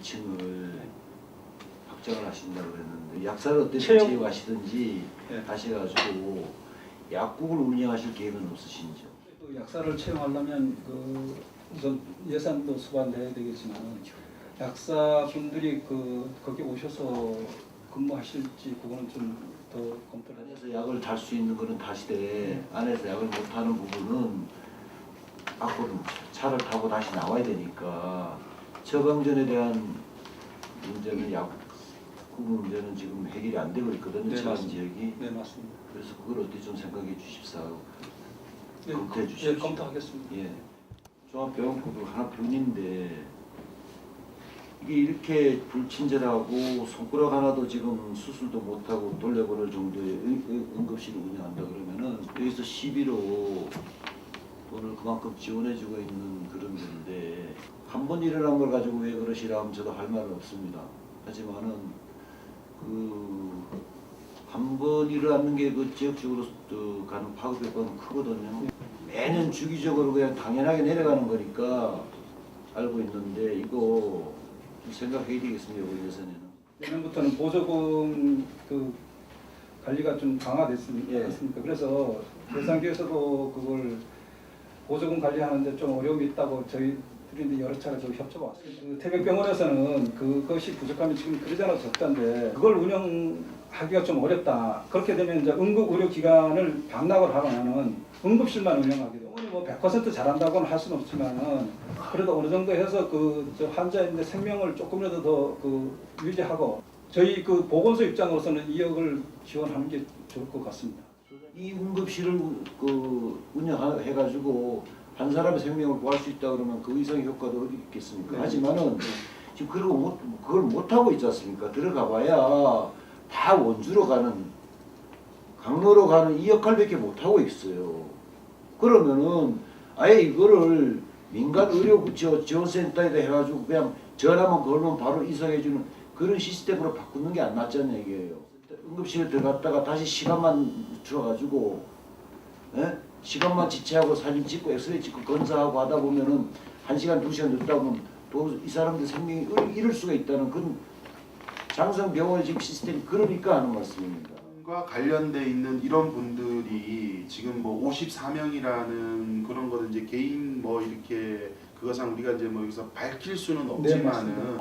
2층을 확장을 하신다고 그랬는데 약사를 어떻게 체육- 채용하시든지 네. 하셔가지고 약국을 운영하실 계획은 없으신지요? 그 약사를 채용하려면 그 우선 예산도 수반돼야 되겠지만 약사분들이 거기 오셔서 근무하실지 그거는 좀 더 검토를 해야 안에서 약을 달 수 있는 거는 다시되 안에서 약을 못하는 부분은 밖으로 차를 타고 다시 나와야 되니까 처방전에 대한 문제는 약국 문제는 지금 해결이 안 되고 있거든요. 네, 처방 맞습니다. 지역이. 네, 맞습니다. 그래서 그걸 어떻게 좀 생각해 주십사오. 네, 검토해 주십시오. 예, 검토하겠습니다. 예. 종합병원급이 하나뿐인데 이게 이렇게 불친절하고 손가락 하나도 지금 수술도 못하고 돌려보낼 정도의 응급실을 운영한다 그러면은 여기서 시비로 돈을 그만큼 지원해주고 있는 그런 건데 한 번 일어난 걸 가지고 왜 그러시라 하면 저도 할 말은 없습니다. 하지만은 한 번 일어나는 게 그 지역적으로 가는 파급 효과는 크거든요. 매년 주기적으로 그냥 당연하게 내려가는 거니까 알고 있는데 이거 좀 생각해야 되겠습니다. 우리 예산에는. 내년부터는 보조금 관리가 좀 강화됐습니까? 예. 그래서 예산계에서도 그걸 보조금 관리하는데 좀 어려움이 있다고 저희들이 여러 차례 협조가 왔습니다. 태백병원에서는 그것이 부족함이 지금 그러잖아 적단데 그걸 운영하기가 좀 어렵다. 그렇게 되면 이제 응급의료기관을 방락을 하면은 응급실만 운영하게 돼요. 뭐 100% 잘한다고는 할 수는 없지만은 그래도 어느 정도 해서 저 환자의 생명을 조금이라도 더 유지하고 저희 보건소 입장으로서는 2억을 지원하는 게 좋을 것 같습니다. 이 응급실을 운영해가지고 한 사람의 생명을 구할 수 있다 그러면 그 이상의 효과도 어디 있겠습니까? 네. 하지만은 지금 그걸 못 하고 있지 않습니까? 들어가봐야 다 원주로 가는 강로로 가는 이 역할밖에 못 하고 있어요. 그러면은 아예 이거를 민간 의료 지원센터에다 해가지고 그냥 전화만 걸면 바로 이송해주는 그런 시스템으로 바꾸는 게 안 낫잖아요 이게요. 응급실에 들어갔다가 다시 시간만 줄여가지고 시간만 지체하고 사진 찍고 엑스레이 찍고 검사하고 하다 보면은 1시간 2시간 늦다 보면 또 이 사람들 생명이 잃을 수가 있다는 그런 장성병원의 지금 시스템이 그러니까 하는 말씀입니다. 과 관련돼 있는 이런 분들이 지금 뭐 54명이라는 그런 거는 이제 개인 뭐 이렇게 그것상 우리가 이제 뭐 여기서 밝힐 수는 없지만은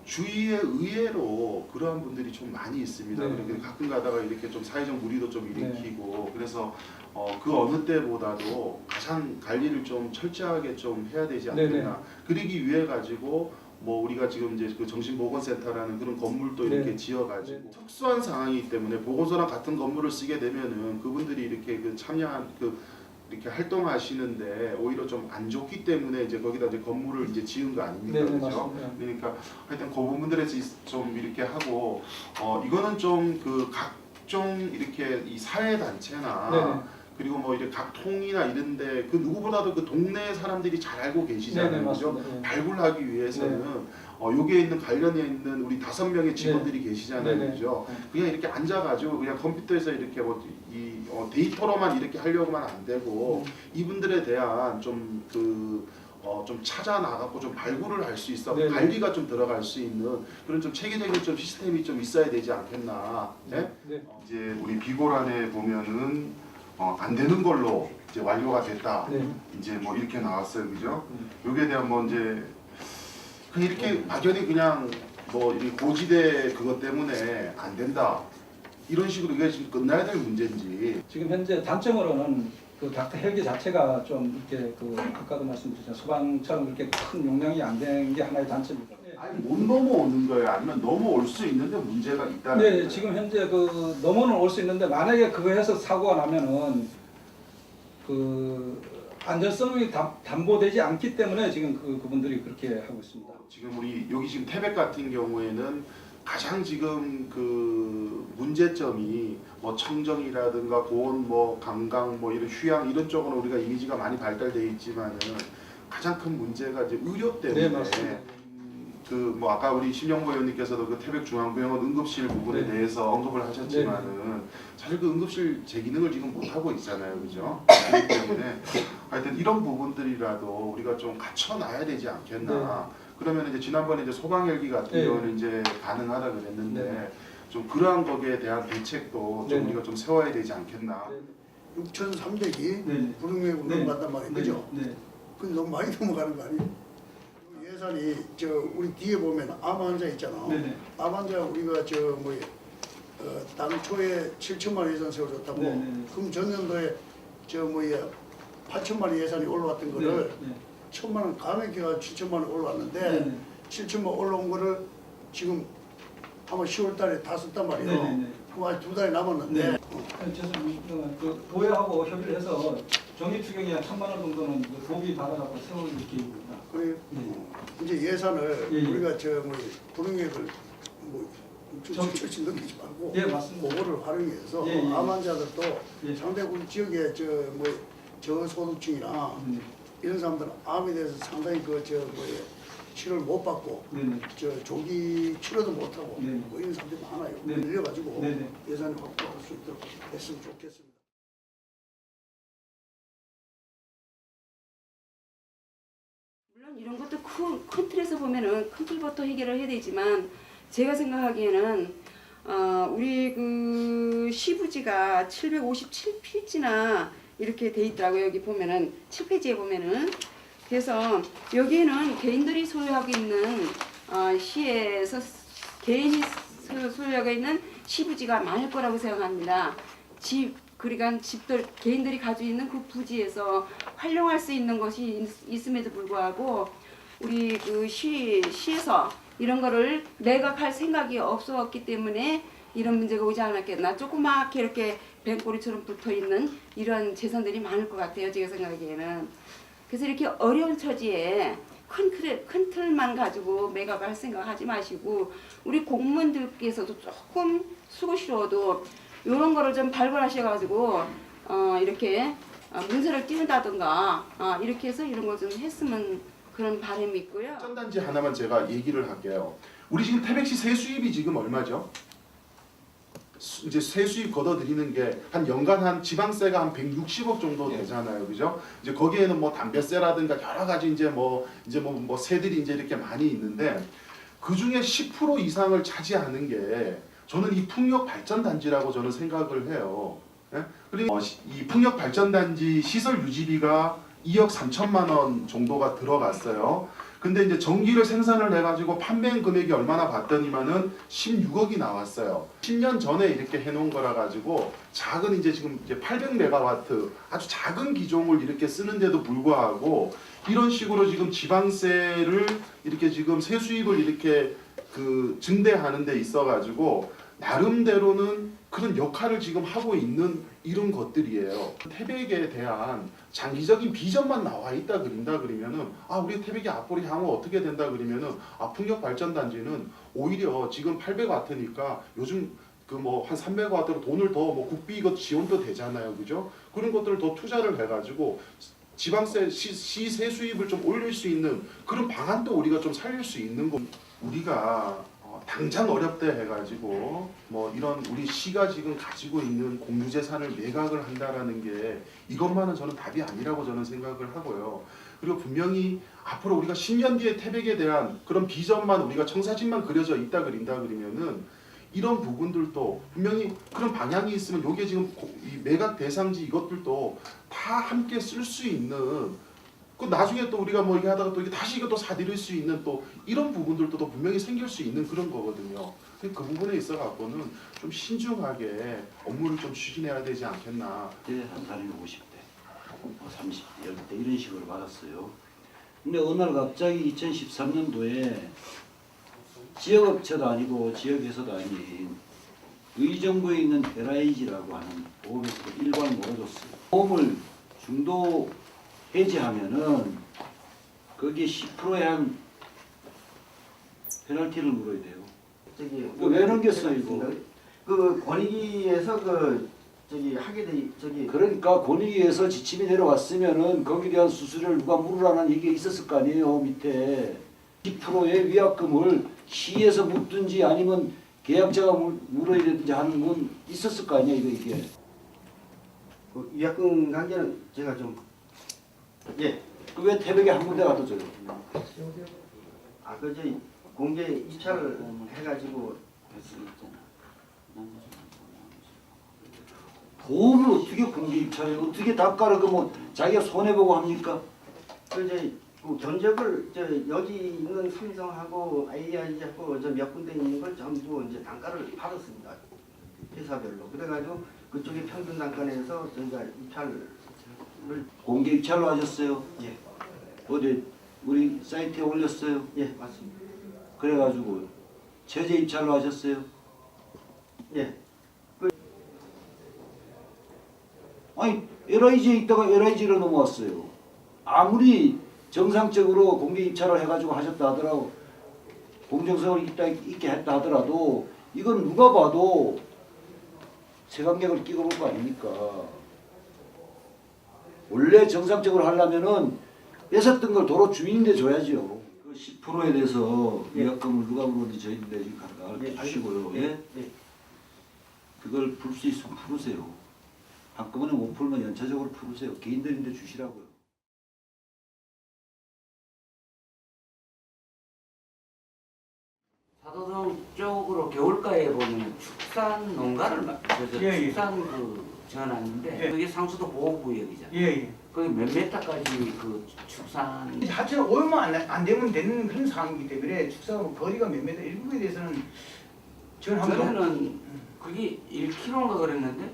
주위에 의외로 그러한 분들이 좀 많이 있습니다. 네. 그렇게 가끔 가다가 이렇게 좀 사회적 무리도 좀 일으키고 그래서 그 어느 때보다도 가장 관리를 좀 철저하게 좀 해야 되지 않겠나. 네네. 그러기 위해 가지고 뭐 우리가 지금 이제 그 정신보건센터라는 그런 건물도 이렇게 네. 지어가지고 네. 특수한 상황이기 때문에 보건소랑 같은 건물을 쓰게 되면은 그분들이 이렇게 참여한 이렇게 활동하시는데 오히려 좀 안 좋기 때문에 이제 거기다 이제 건물을 이제 지은 거 아닙니까? 네, 그렇죠? 맞습니다. 그러니까 하여튼 그 부분들에서 좀 이렇게 하고 이거는 좀 각종 이렇게 이 사회 단체나 네네. 그리고 뭐 이렇게 각 통이나 이런데 그 누구보다도 그 동네 사람들이 잘 알고 계시잖아요. 네네, 그죠? 맞습니다. 네. 발굴하기 위해서는 여기에 있는 관련해 있는 우리 5명의 직원들이 계시잖아요. 네네. 그죠? 네. 그냥 이렇게 앉아가지고 그냥 컴퓨터에서 이렇게 데이터로만 이렇게 하려고만 안 되고 이분들에 대한 좀 찾아 나가고 좀 발굴을 할 수 있어 네네. 관리가 좀 들어갈 수 있는 그런 좀 체계적인 좀 시스템이 좀 있어야 되지 않겠나. 네? 네. 이제 우리 비고란에 보면은 안 되는 걸로 이제 완료가 됐다. 네. 이제 뭐 이렇게 나왔어요, 그죠? 여기에 대한 뭐 이제 그냥 이렇게 막연히 그냥 뭐 이 고지대 그것 때문에 안 된다 이런 식으로 이게 지금 끝나야 될 문제인지. 지금 현재 단점으로는 닥터 헬기 자체가 좀 이렇게 아까도 말씀드렸지만 소방처럼 그렇게 큰 용량이 안 되는 게 하나의 단점입니다. 아니 못 넘어오는 거예요, 아니면 넘어올 수 있는데 문제가 있다는 네, 거예요. 지금 현재 넘어는 올 수 있는데 만약에 그거 해서 사고가 나면은 안전성이 담보되지 않기 때문에 지금 그분들이 그렇게 하고 있습니다. 지금 우리 여기 지금 태백 같은 경우에는 가장 지금 문제점이 뭐 청정이라든가 보온 뭐 관광 뭐 이런 휴양 이런 쪽으로 우리가 이미지가 많이 발달되어 있지만은 가장 큰 문제가 이제 의료 때문에. 네, 맞습니다. 뭐 아까 우리 심영보 의원님께서도 그 태백중앙병원 응급실 부분에 네. 대해서 언급을 하셨지만은 사실 그 응급실 제 기능을 지금 못 하고 있잖아요, 그죠? 그렇기 때문에 하여튼 이런 부분들이라도 우리가 좀 갖춰놔야 되지 않겠나. 그러면 이제 지난번에 이제 소방 헬기 같은 네. 경우는 이제 가능하다 그랬는데 네. 좀 그러한 거기에 대한 대책도 좀 네. 우리가 좀 세워야 되지 않겠나. 6,300이 네. 불응액으로 네. 넘어간단 말이에요. 그죠? 네. 근데 너무 많이 넘어가는 거 아니에요? 예산이 저 우리 뒤에 보면 암 환자 있잖아. 네. 네. 암 환자 우리가 저 뭐야 당초에 7천만 원 예산 세워줬다고. 네, 네, 네. 그럼 전년도에 저 뭐야 8천만 원 예산이 올라왔던 거를 네. 1천만 원 감액해가 7천만 원 올라왔는데 네. 네. 7천만 원 올라온 거를 지금 아마 10월 달에 다 썼단 말이에요. 네, 네, 네. 그럼 아직 2달이 남았는데 네. 죄송합니다. 그 도회하고 협의를 해서 정기 투경이 한 1,000만 원 정도는 그 도비 받아갖고 세울 계획입니다. 그래 네. 이제 예산을 예, 예. 우리가 저 뭐 불응액을 뭐 철치 넘기지 말고 예, 맞습니다. 그거를 활용해서 예, 예. 암 환자들도 예. 상대 우리 지역에 저 뭐 저소득층이나 네. 이런 사람들은 암에 대해서 상당히 그 저 뭐 치료를 못 받고 네. 네. 저 조기 치료도 못 하고 네. 뭐 이런 사람들이 많아요. 네. 늘려가지고 네, 네. 예산을 확보할 수 있도록 했으면 좋겠습니다. 물론 이런 것도 큰 틀에서 보면은 큰 틀부터 해결을 해야 되지만 제가 생각하기에는 우리 그 시부지가 757페이지나 이렇게 돼 있더라고요. 여기 보면은 7페이지에 보면은 그래서 여기에는 개인들이 소유하고 있는 시에서 개인이 소유하고 있는 시부지가 많을 거라고 생각합니다. 그러니까 집들 개인들이 가지고 있는 그 부지에서 활용할 수 있는 것이 있음에도 불구하고 우리 그 시에서 이런 거를 매각할 생각이 없었기 때문에 이런 문제가 오지 않았겠나. 조그맣게 이렇게 뱀꼬리처럼 붙어 있는 이런 재산들이 많을 것 같아요. 제가 생각하기에는. 그래서 이렇게 어려운 처지에 큰 틀만 가지고 매각할 생각하지 마시고 우리 공무원들께서도 조금 수고스러워도 이런 거를 좀 발굴하셔가지고 이렇게 문서를 띄운다든가 이렇게 해서 이런 거 좀 했으면 그런 바람이 있고요. 발전단지 하나만 제가 얘기를 할게요. 우리 지금 태백시 세수입이 지금 얼마죠? 이제 세수입 걷어들이는 게 한 연간 한 지방세가 한 160억 정도 되잖아요, 그죠? 이제 거기에는 뭐 담배세라든가 여러 가지 이제 뭐 세들이 이제 이렇게 많이 있는데 그 중에 10% 이상을 차지하는 게 저는 이 풍력 발전단지라고 저는 생각을 해요. 예? 그리고 이 풍력 발전단지 시설 유지비가 2억 3천만 원 정도가 들어갔어요. 근데 이제 전기를 생산을 해가지고 판매한 금액이 얼마나 봤더니만은 16억이 나왔어요. 10년 전에 이렇게 해놓은 거라 가지고 작은 이제 지금 이제 800메가와트 아주 작은 기종을 이렇게 쓰는데도 불구하고 이런 식으로 지금 지방세를 이렇게 지금 세수입을 이렇게 그 증대하는 데 있어가지고 나름대로는 그런 역할을 지금 하고 있는 이런 것들이에요. 태백에 대한 장기적인 비전만 나와 있다 그린다 그러면은 우리 태백이 앞으로 향후 어떻게 된다 그러면은 풍력 발전단지는 오히려 지금 800와트니까 요즘 그 뭐 한 300와트로 돈을 더 뭐 국비 이것 지원도 되잖아요, 그죠? 그런 것들을 더 투자를 해가지고 지방세 시 세수입을 좀 올릴 수 있는 그런 방안도 우리가 좀 살릴 수 있는 거. 우리가 당장 어렵대 해가지고 뭐 이런 우리 시가 지금 가지고 있는 공유재산을 매각을 한다라는 게 이것만은 저는 답이 아니라고 저는 생각을 하고요. 그리고 분명히 앞으로 우리가 10년 뒤에 태백에 대한 그런 비전만 우리가 청사진만 그려져 있다 그린다 그러면은 이런 부분들도 분명히 그런 방향이 있으면 요게 지금 이 매각 대상지 이것들도 다 함께 쓸 수 있는 그 나중에 또 우리가 뭐 이렇게 하다가 또 이게 다시 이것도 사들일 수 있는 또 이런 부분들도 또 분명히 생길 수 있는 그런 거거든요. 그 부분에 있어 갖고는 좀 신중하게 업무를 좀 추진해야 되지 않겠나. 한 사람이 50대, 30대, 10대 이런 식으로 받았어요. 근데 어느 날 갑자기 2013년도에 지역업체도 아니고 지역에서도 아닌 의정부에 있는 LIG라고 하는 보험회사가 일괄 몰아줬어요. 보험을 중도 해지하면은 거기에 10%의 한 페널티를 물어야 돼요. 저기 왜 넘겼어요, 이거? 그 권익위에서 하게 돼 그러니까 권익위에서 지침이 내려왔으면은 거기에 대한 수수료를 누가 물으라는 얘기가 있었을 거 아니에요, 밑에. 10%의 위약금을 시에서 묻든지 아니면 계약자가 물어야 되든지 하는 건 있었을 거 아니야, 이게. 그 위약금 관계는 제가 좀 그 왜 태백에 한 군데 갖다 줘요? 그 저희 공개 입찰을 해가지고 보험을 어떻게 공개 입찰해? 어떻게 단가를 그뭐 자기가 손해 보고 합니까? 그 저희 그 견적을 여기 있는 삼성하고 AI하고 저 몇 군데 있는 걸 전부 이제 단가를 받았습니다. 회사별로. 그래가지고 그쪽에 평균 단가 내서 저희가 입찰을 공개 입찰로 하셨어요? 예, 어디 우리 사이트에 올렸어요? 예 맞습니다. 그래가지고 제재 입찰로 하셨어요? 예, 아니 LIG에 있다가 LIG로 넘어왔어요. 아무리 정상적으로 공개 입찰을 해가지고 하셨다 하더라도 공정성을 있게 했다 하더라도 이건 누가 봐도 색안경을 끼고 볼 거 아닙니까? 원래 정상적으로 하려면은 뺏었던 걸 도로 주인인데 줘야죠. 그 10%에 대해서 위약금을 누가 물었는지 저희인데 지금 갖다 주시고요. 예? 예. 그걸 풀 수 있으면 풀으세요. 한꺼번에 못 풀면 연차적으로 풀으세요. 개인들인데 주시라고요. 사도동 쪽으로 겨울가에 보면 축산 농가를 예. 축산 그 지어놨는데 예. 그게 상수도 보호구역이잖아요. 예. 거기 몇 메타까지 그 축산 하체는 오염만 안 되면 되는 그런 상황이기 때문에 축사하고 거리가 몇 메터 일부에 대해서는 저는 한번 전에는 그게 1km인가 그랬는데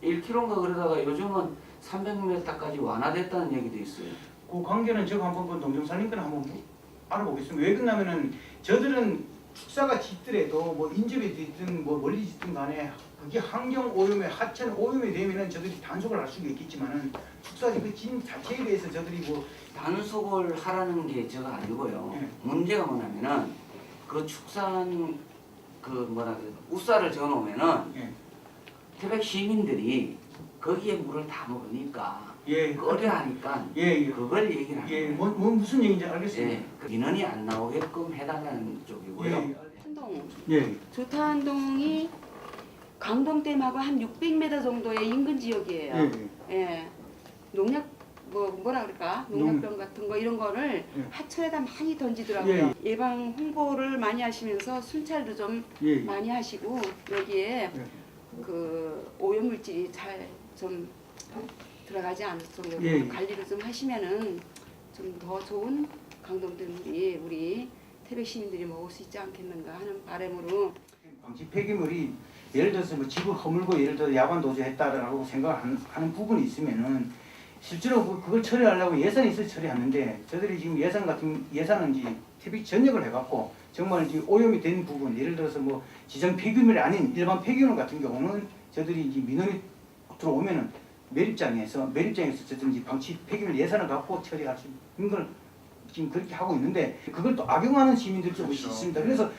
1km인가 그러다가 요즘은 300m까지 완화됐다는 얘기도 있어요. 그 관계는 제가 한번 그 농정사님께 한번 알아보겠습니다. 왜 그러냐면은 저들은 축사가 짓더라도 뭐 인접이 짓든 뭐 멀리 짓든 간에 그게 환경 오염에 하천 오염이 되면은 저들이 단속을 할 수가 있겠지만은 축사 그짐 자체에 대해서 저들이 뭐 단속을 하라는 게 저가 아니고요. 예. 문제가 뭐냐면은 그 축산 그 뭐라 그래 우사를 지어놓으면은 예. 태백 시민들이 거기에 물을 다 먹으니까 예. 꺼려하니까 예. 그걸 얘기를 하는 예. 거예요. 뭐 무슨 얘기인지 알겠습니다. 예, 그 민원이 안 나오게끔 해달라는 쪽이고요. 예. 한동 예. 조타한동이 강동댐하고 한 600m 정도의 인근 지역이에요. 예. 예. 농약 뭐라 그럴까? 농약병 같은 거 이런 거를 예. 하천에다 많이 던지더라고요. 예방 홍보를 많이 하시면서 순찰도 좀 예. 많이 하시고 여기에 예. 그 오염물질이 잘 좀 들어가지 않을 정도로 예. 관리를 좀 하시면은 좀 더 좋은 강동댐물이 우리 태백 시민들이 먹을 수 있지 않겠는가 하는 바람으로 방치 폐기물이 예를 들어서 뭐 집을 허물고 예를 들어 야간 도주했다라고 생각하는 부분이 있으면은 실제로 그걸 처리하려고 예산이 있어 처리하는데 저들이 지금 예산은 이제 태백 전역을 해갖고 정말 이제 오염이 된 부분 예를 들어서 뭐 지정 폐기물이 아닌 일반 폐기물 같은 경우는 저들이 이제 민원이 들어오면은 매립장에서 저들은 이제 방치 폐기물 예산을 갖고 처리할 수 있는 걸 지금 그렇게 하고 있는데 그걸 또 악용하는 시민들이 좀 있습니다. 그래서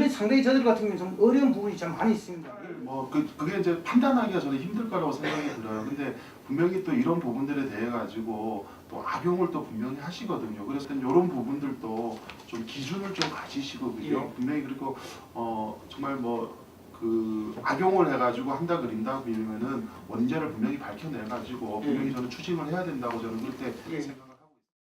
상당히 저들 같은 경우는 좀 어려운 부분이 좀 많이 있습니다. 뭐 그게 이제 판단하기가 저는 힘들 거라고 생각이 들어요. 근데 분명히 또 이런 부분들에 대해 가지고 또 악용을 또 분명히 하시거든요. 그래서 이런 부분들도 좀 기준을 좀 가지시고 그죠? 예. 분명히 그리고 정말 뭐 그 악용을 해가지고 한다 그린다 그러면은 원인자를 분명히 밝혀내 가지고 분명히 저는 추징을 해야 된다고 저는 그렇게 예. 생각.